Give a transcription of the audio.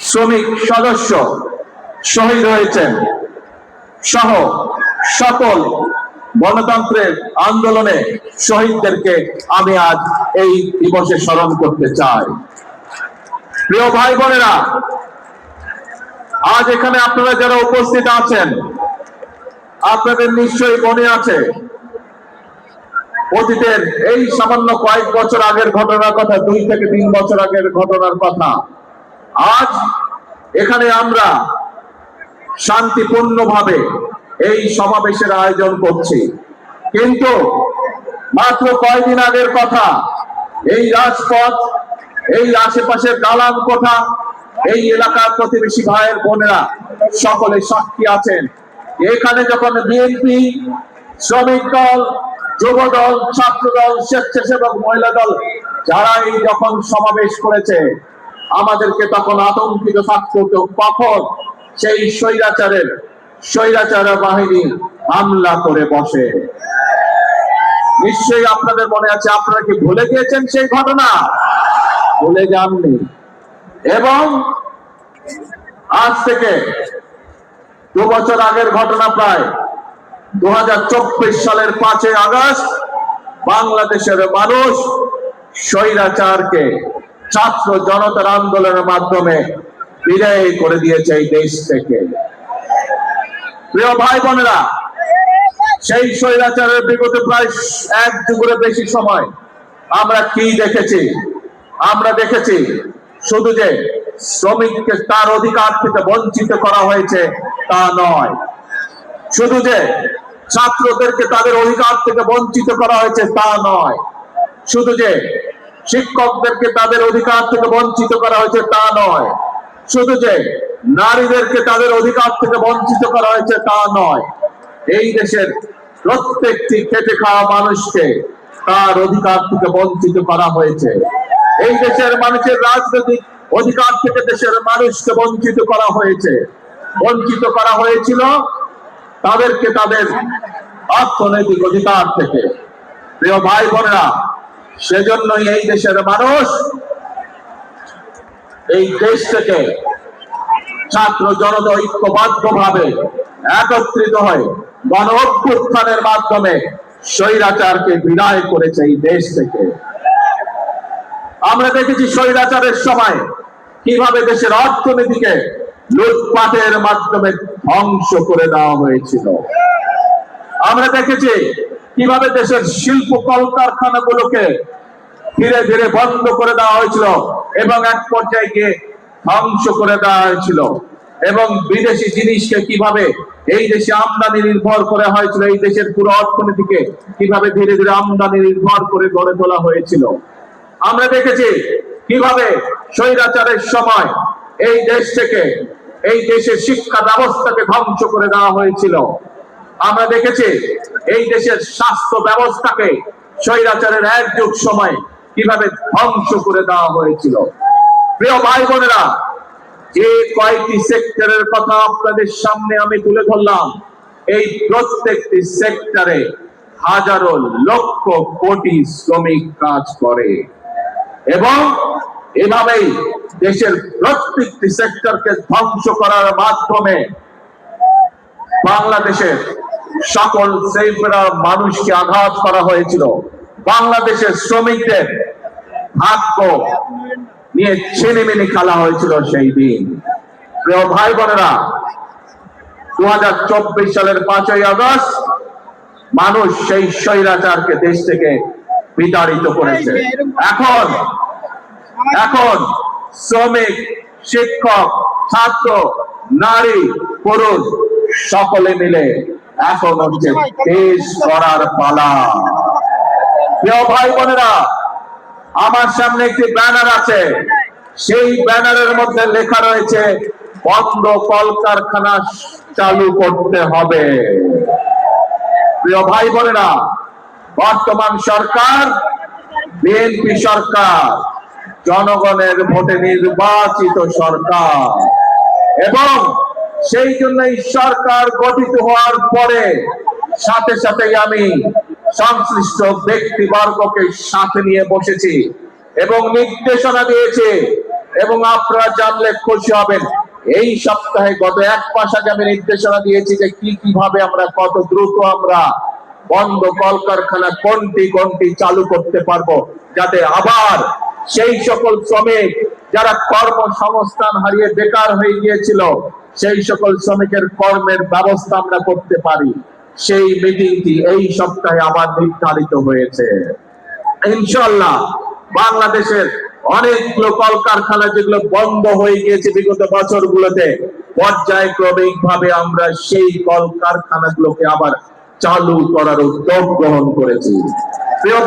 শ্রমিক সদস্য শহীদ হয়েছেন সহ সকল গণতন্ত্রের আন্দোলনে শহীদদেরকে আমি আজ এই দিবসে স্মরণ করতে চাই। প্রিয় ভাই বোনেরা, আজ এখানে আপনারা যারা উপস্থিত আছেন, আপনাদের নিশ্চয়ই মনে আছে অতীতের এই সামান্য কয়েক বছর আগের ঘটনার কথা, 2 থেকে 3 বছর আগের ঘটনার কথা। আজ এখানে আমরা শান্তিপূর্ণভাবে এই সমাবেশের আয়োজন করছি, কিন্তু মাত্র কয়েকদিন আগের কথা, এই রাজপথ, এই আশেপাশের দালান কোঠা, এই এলাকার প্রতিবেশী ভাইয়ের বোনেরা সকলে সাক্ষী আছেন। এখানে যখন বিএনপি, শ্রমিক দল, যুব দল, ছাত্র দল, স্বেচ্ছাসেবক মহিলা দল যারা এই যখন সমাবেশ করেছে, আমাদেরকে তখন আতঙ্কিত থাকতো কখন সেই স্বৈরাচার বাহিনী হামলা করে বসে। নিশ্চয়ই আপনাদের মনে আছে, আপনারা কি ভুলে গিয়েছেন সেই ঘটনা? ভুলে যাননি। এবং আজ থেকে 2 বছর আগের ঘটনা, প্রায় 2024 সালের 5ই আগস্ট বাংলাদেশের মানুষ স্বৈরাচারকে ছাত্র জনতার আন্দোলনের মাধ্যমে বিদায় করে দিয়েছে এই দেশ থেকে। প্রিয় ভাই বোনেরা, সেই স্বৈরাচারের বিগত প্রায় 1 যুগের বেশি সময় আমরা কি দেখেছি? আমরা দেখেছি শুধু যে শ্রমিককে তার অধিকার থেকে বঞ্চিত করা হয়েছে তা নয়, শুধু যে ছাত্রদেরকে তাদের অধিকার থেকে বঞ্চিত করা হয়েছে তা নয়, শুধু যে শিক্ষকদেরকে তাদের অধিকার থেকে বঞ্চিত করা হয়েছে তা নয়, শুধু যে নারীদেরকে তাদের অধিকার থেকে বঞ্চিত করা হয়েছে তা নয়, এই দেশের প্রত্যেকটি খেটে খাওয়া মানুষকে তার অধিকার থেকে বঞ্চিত করা হয়েছে। এই দেশের মানুষের রাজনৈতিক অধিকার থেকে দেশের মানুষকে বঞ্চিত করা হয়েছে। বঞ্চিত করা হয়েছিল তাদেরকে তাদের অর্থনৈতিক অধিকার থেকে। প্রিয় ভাই বোনেরা, সেজন্যই এই দেশের মানুষ এই দেশ থেকে ছাত্র জনতা ঐক্যবদ্ধভাবে একত্রিত হয়ে গণ অভ্যুত্থানের মাধ্যমে স্বৈরাচারকে বিদায় করেছে এই দেশ থেকে। আমরা দেখেছি স্বৈরাচারের সময় কিভাবে দেশের অর্থনীতিকে লুটপাটের মাধ্যমে ধ্বংস করে দেওয়া হয়েছিল। আমরা দেখেছি কিভাবে দেশের শিল্প কলকারখানাগুলোকে ধীরে ধীরে বন্ধ করে দেওয়া হয়েছিল এবং এক পর্যায়ে গিয়ে ধ্বংস করে দেওয়া হয়েছিল, এবং বিদেশি জিনিসকে কিভাবে এই দেশে আমদানি নির্ভর করে হয়েছিল, এই দেশের পুরো অর্থনীতিকে কিভাবে ধীরে ধীরে আমদানি নির্ভর করে গড়ে তোলা হয়েছিল। আমরা দেখেছি কিভাবে স্বৈরাচারের সময় এই দেশ থেকে এই দেশের শিক্ষা ব্যবস্থাকে ধ্বংস করে দেওয়া হয়েছিল। আমরা দেখেছি এই দেশের স্বাস্থ্য ব্যবস্থাকে স্বৈরাচারের 1 যুগ সময় কিভাবে ধ্বংস করে দেওয়া হয়েছিল। প্রিয় ভাই বোনেরা, যে কয়েকটি সেক্টরের কথা আপনাদের সামনে আমি তুলে ধরলাম, এই প্রত্যেকটি সেক্টরে হাজারো লক্ষ কোটি শ্রমিক কাজ করে, এবং এভাবেই দেশের প্রত্যেকটি সেক্টরকে ধ্বংস করার মাধ্যমে বাংলাদেশের সকল শ্রেণীর মানুষকে আঘাত করা হয়েছিল। বাংলাদেশের শ্রমিকদের ভাগ্য নিয়ে ছিনিমিনি খেলা হয়েছিল সেই দিন। প্রিয় ভাই বোনেরা, 2024 সালের 5ই আগস্ট মানুষ সেই স্বৈরাচারকে দেশ থেকে বিতাড়িত করেছে। এখন শ্রমিক, শিক্ষক, ছাত্র, নারী, পুরুষ সকলে মিলে এখন হচ্ছে দেশ গড়ার পালা। প্রিয় ভাই বোনেরা, আমার সামনে একটি ব্যানার আছে, সেই ব্যানারের মধ্যে লেখা রয়েছে বন্ধ কলকারখানা চালু করতে হবে। প্রিয় ভাই বোনেরা, বর্তমান সরকার বিএনপি সরকার, জনগণের ভোটে নির্বাচিত সরকার, এবং সেই জন্য এই সরকার গঠিত হওয়ার পরে সাথে সাথেই আমি সংশ্লিষ্ট ব্যক্তিবর্গকে সাথে নিয়ে বসেছি এবং নির্দেশনা দিয়েছি এবং আপনারা জানলে খুশি হবেন, এই সপ্তাহে গত এক মাস আগে আমি নির্দেশনা দিয়েছি যে কিভাবে আমরা কত দ্রুত আমরা বন্ধ কলকারখানা কোনটি কোনটি চালু করতে পারবো, যাতে আবার সেই সকল শ্রমিক যারা কর্মসংস্থান হারিয়ে বেকার হয়ে গিয়েছিল সেই সকল শ্রমিকের কর্মের ব্যবস্থা আমরা করতে পারি। সেই মিটিংটি এই সপ্তাহে আবার নির্ধারিত হয়েছে। ইনশাআল্লাহ বাংলাদেশের অনেকগুলো কলকারখানা যেগুলো বন্ধ হয়ে গিয়েছে বিগত বছরগুলোতে, পর্যায়ক্রমিক ভাবে আমরা সেই কলকারখানাগুলোকে আবার চালু করার উদ্যোগ গ্রহণ করেছি। প্রিয়